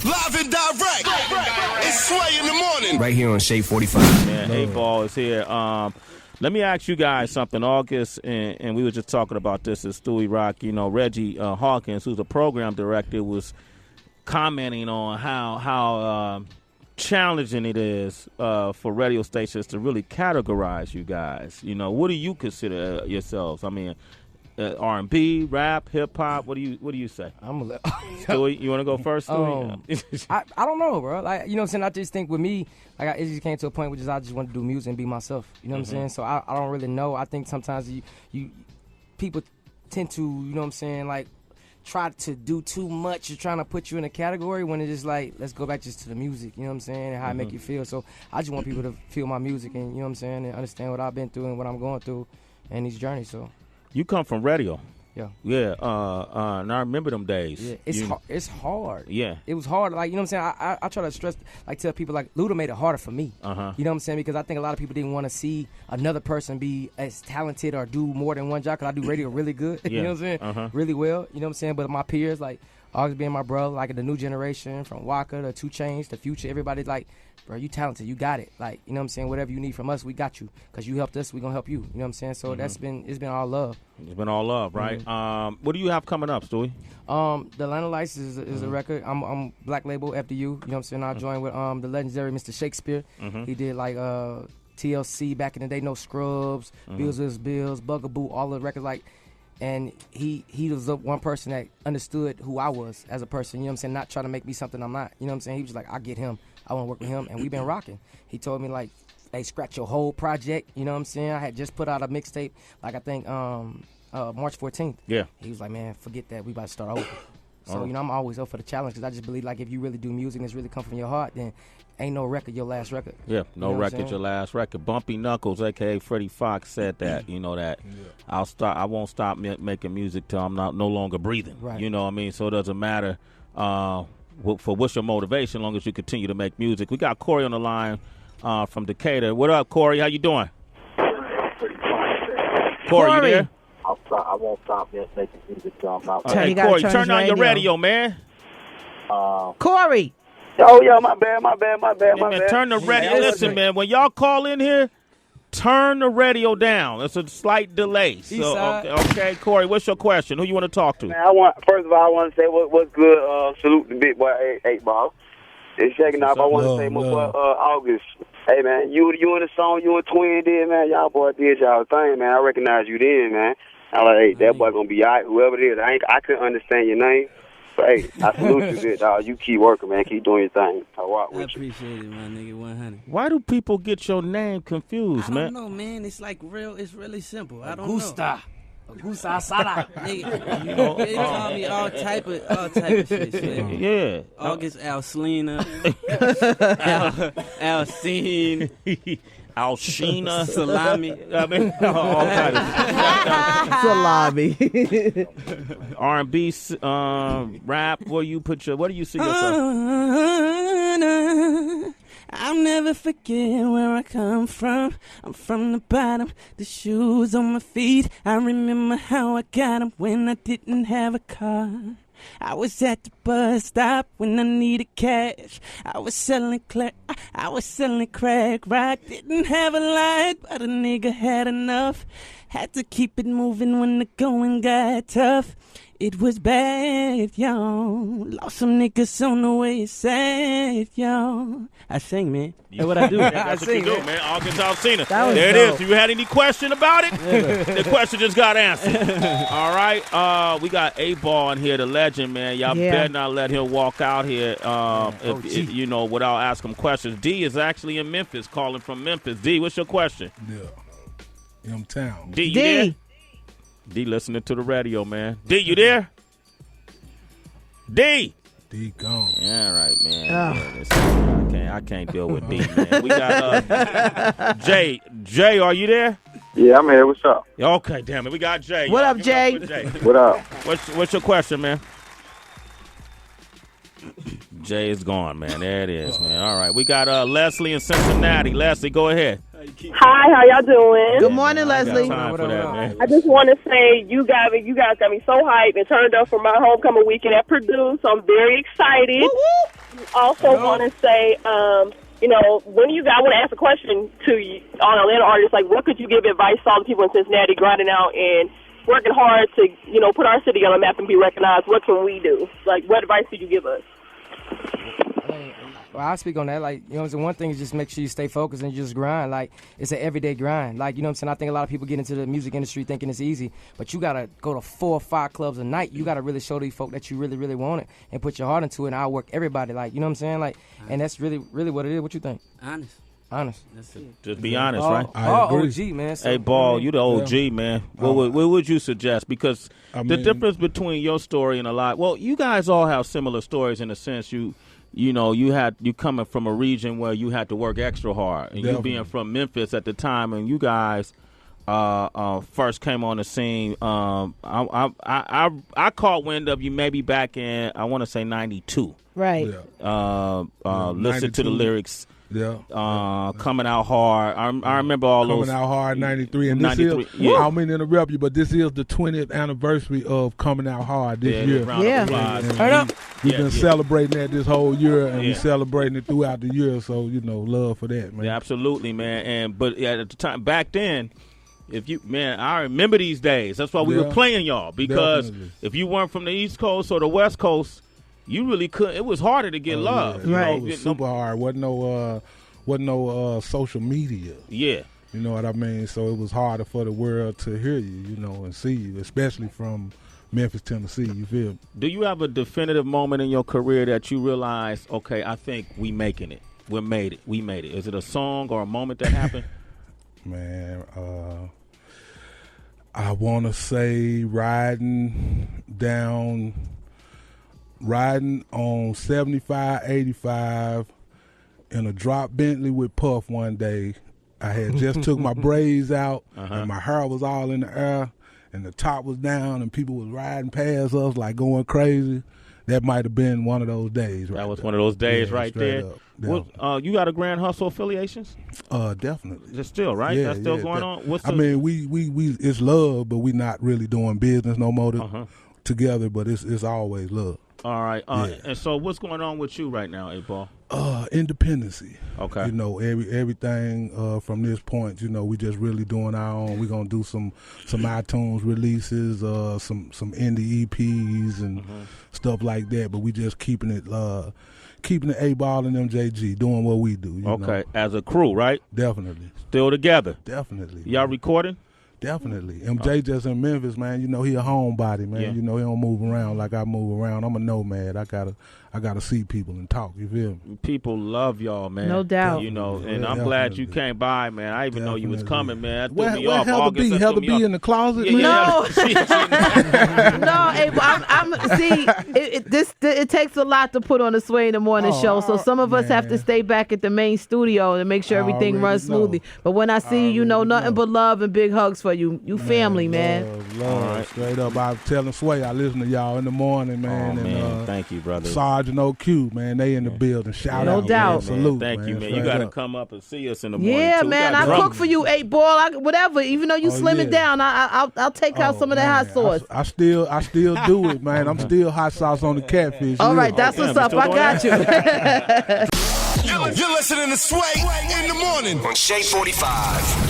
Live and direct. It's Sway in the morning. Right here on Shade 45. Yeah, A-Ball is here. Let me ask you guys something. August, and we were just talking about this at Stuey Rock. You know, Reggie Hawkins, who's a program director, was commenting on how challenging it is for radio stations to really categorize you guys. You know, what do you consider yourselves? I mean, R&B, rap, hip hop. What do you say? Stewie, you want to go first, Stewie? I don't know, bro. Like, you know what I'm saying? I just think with me, like, it just came to a point where I just want to do music and be myself. You know what I'm saying? So I don't really know. I think sometimes you people tend to, you know what I'm saying, like, try to do too much. You're trying to put you in a category when it's just like, let's go back just to the music, you know what I'm saying, and how it make you feel. So I just want people to feel my music and, you know what I'm saying, and understand what I've been through and what I'm going through in these journeys. So you come from radio. Yeah. And I remember them days. Yeah, it's hard. Yeah. It was hard. Like, you know what I'm saying? I try to stress, like, tell people, like, Luda made it harder for me. You know what I'm saying? Because I think a lot of people didn't want to see another person be as talented or do more than one job, because I do radio really good. You know what I'm saying? Really well. You know what I'm saying? But my peers, like, August being my brother, like, the new generation, from Waka to 2 Chainz to Future, everybody's like, bro, you talented, you got it. Like, you know what I'm saying? Whatever you need from us, we got you. Because you helped us, we going to help you. You know what I'm saying? So it's been all love. It's been all love, right? What do you have coming up, Stewie? The Atlanta Lights is a record. I'm Black Label FDU. You know what I'm saying? I joined with the legendary Mr. Shakespeare. He did, like, TLC back in the day, No Scrubs, Bills vs. Bills, Bugaboo, all the records, like. And he was the one person that understood who I was as a person, you know what I'm saying? Not trying to make me something I'm not, you know what I'm saying? He was like, I get him. I want to work with him. And we've been rocking. He told me, like, hey, scratch your whole project, you know what I'm saying? I had just put out a mixtape, like, I think March 14th. Yeah. He was like, man, forget that. We about to start over. So, you know, I'm always up for the challenge, because I just believe, like, if you really do music and it's really come from your heart, then ain't no record your last record. Yeah, no you know record your last record. Bumpy Knuckles, a.k.a. Freddie Fox, said that, you know, that I won't stop making music till I'm no longer breathing. Right. You know what I mean? So it doesn't matter for what's your motivation, as long as you continue to make music. We got Corey on the line from Decatur. What up, Corey? How you doing? Corey, you there? I won't stop making music till I'm out. Hey, Corey, turn on your radio, man. Corey. Oh, yeah, my bad. Man, turn the radio. Listen, man, when y'all call in here, turn the radio down. It's a slight delay. So, okay, Corey, what's your question? Who you want to talk to? Man, first of all, I want to say what's good. Salute the big boy, 8-Ball. It's shaking off. I want to say my boy, August. Hey, man, you in the song, you and Twin did, man. Y'all boy did y'all thing, man. I recognize you then, man. I like, hey, that boy going to be all right, whoever it is. I couldn't understand your name. But, hey, I salute you, good dog. You keep working, man. Keep doing your thing. I rock with you. I appreciate it, my nigga, 100. Why do people get your name confused, man? I don't know, man. It's like it's really simple. I don't know. Gusta Asada. Nigga, you know, they call me all type of shit. Man. Yeah. August Alsina, Alsina, Alsina, Salami. I mean, all kinds of Salami. R&B, rap. What do you see yourself? I'll never forget where I come from. I'm from the bottom, the shoes on my feet. I remember how I got them when I didn't have a car. I was at the bus stop when I needed cash. I was selling crack rock. Didn't have a light, but a nigga had enough. Had to keep it moving when the going got tough. It was bad, y'all. Lost some niggas on the way, it's sad, y'all. I sing, man. That's what I do. That's what you do, man. August Alsina. There it is. You had any question about it? The question just got answered. All right. We got A-Ball in here, the legend, man. Y'all better not let him walk out here, if, you know, without asking questions. D is actually in Memphis, calling from Memphis. D, what's your question? Yeah. M-Town. D, you there? D listening to the radio, man. D, you there? D gone. Yeah, right, man. Yeah, I can't deal with D, man. We got Jay. Jay, are you there? Yeah, I'm here. What's up? Okay, damn it. We got Jay. What up, Jay? What up? What's your question, man? Jay is gone, man. There it is, man. All right. We got Leslie in Cincinnati. Leslie, go ahead. Hi, how y'all doing? Good morning, Leslie. I just want to say you guys got me so hyped and turned up for my homecoming weekend at Purdue, so I'm very excited. also want to say, you know, when you guys want to ask a question to on Atlanta artists, like, what could you give advice to all the people in Cincinnati grinding out and working hard to, you know, put our city on the map and be recognized? What can we do? Like, what advice could you give us? Well, I'll speak on that. Like, you know what I'm saying? One thing is just make sure you stay focused and just grind. Like, it's an everyday grind. Like, you know what I'm saying? I think a lot of people get into the music industry thinking it's easy, but you got to go to 4 or 5 clubs a night. You got to really show these folk that you really, really want it and put your heart into it, and I'll work everybody. Like, you know what I'm saying? Like, and that's really, really what it is. What you think? Honest. That's it. Just be honest, right? I agree. OG, man. So, hey, Ball, you the OG, man. What would you suggest? Because the difference between your story and a lot, well, you guys all have similar stories in a sense. You know, you coming from a region where you had to work extra hard, and you being from Memphis at the time, and you guys first came on the scene. I caught wind of you maybe back in, I want to say 92. Right. Listen to the lyrics. Yeah. Coming out hard. I remember all coming those. Coming out hard, 93. And 93, this is, I don't mean to interrupt you, but this is the 20th anniversary of Coming Out Hard this year. We've been celebrating that this whole year, and we're celebrating it throughout the year. So, you know, love for that, man. Yeah, absolutely, man. But at the time, back then, I remember these days. That's why we were playing y'all, because if you weren't from the East Coast or the West Coast, you really couldn't. It was harder to get love. Yeah. Right. It was super hard. Wasn't no social media. Yeah. You know what I mean? So it was harder for the world to hear you, you know, and see you, especially from Memphis, Tennessee. You feel me? Do you have a definitive moment in your career that you realize, okay, I think we making it. We made it. Is it a song or a moment that happened? Man, I want to say riding on 75, 85 in a drop Bentley with Puff one day. I had just took my braids out, and my hair was all in the air, and the top was down, and people was riding past us like going crazy. That might have been one of those days. Right, that was one of those days right there. You got a Grand Hustle affiliations? Definitely. It's still, right? That's still going on? I mean, we it's love, but we not really doing business no more together, but it's always love. All right. And so what's going on with you right now, 8-Ball? Independency. Okay. You know, everything from this point, you know, we just really doing our own. We're going to do some iTunes releases, some indie EPs and stuff like that, but we just keeping it 8-Ball and MJG, doing what we do. You know? As a crew, right? Definitely. Still together? Definitely. Y'all recording? Definitely. MJ just in Memphis, man. You know, he a homebody, man. Yeah. You know, he don't move around like I move around. I'm a nomad. I gotta see people and talk. You feel me? People love y'all, man. No doubt. You know, and I'm glad you came by, man. I even know you was coming, man. Where Heather B in the closet? Yeah, no, it takes a lot to put on the Sway in the Morning show. So some of us have to stay back at the main studio and make sure everything runs smoothly. But when I see you, nothing but love and big hugs for you. You family, man. Love. Straight up. I'm telling Sway, I listen to y'all in the morning, man. And thank you, brother. Sergeant OQ, man, they in the building. Shout out. No doubt. Salute, thank you, man. You got to come up and see us in the morning. Yeah, man. I cook for you, 8-Ball. Whatever. Even though you slim it down, I'll take out some of that hot sauce. I still do it, man. I'm still hot sauce on the catfish. All right, that's what's up. I got you. You're listening to Sway in the morning on Shea 45.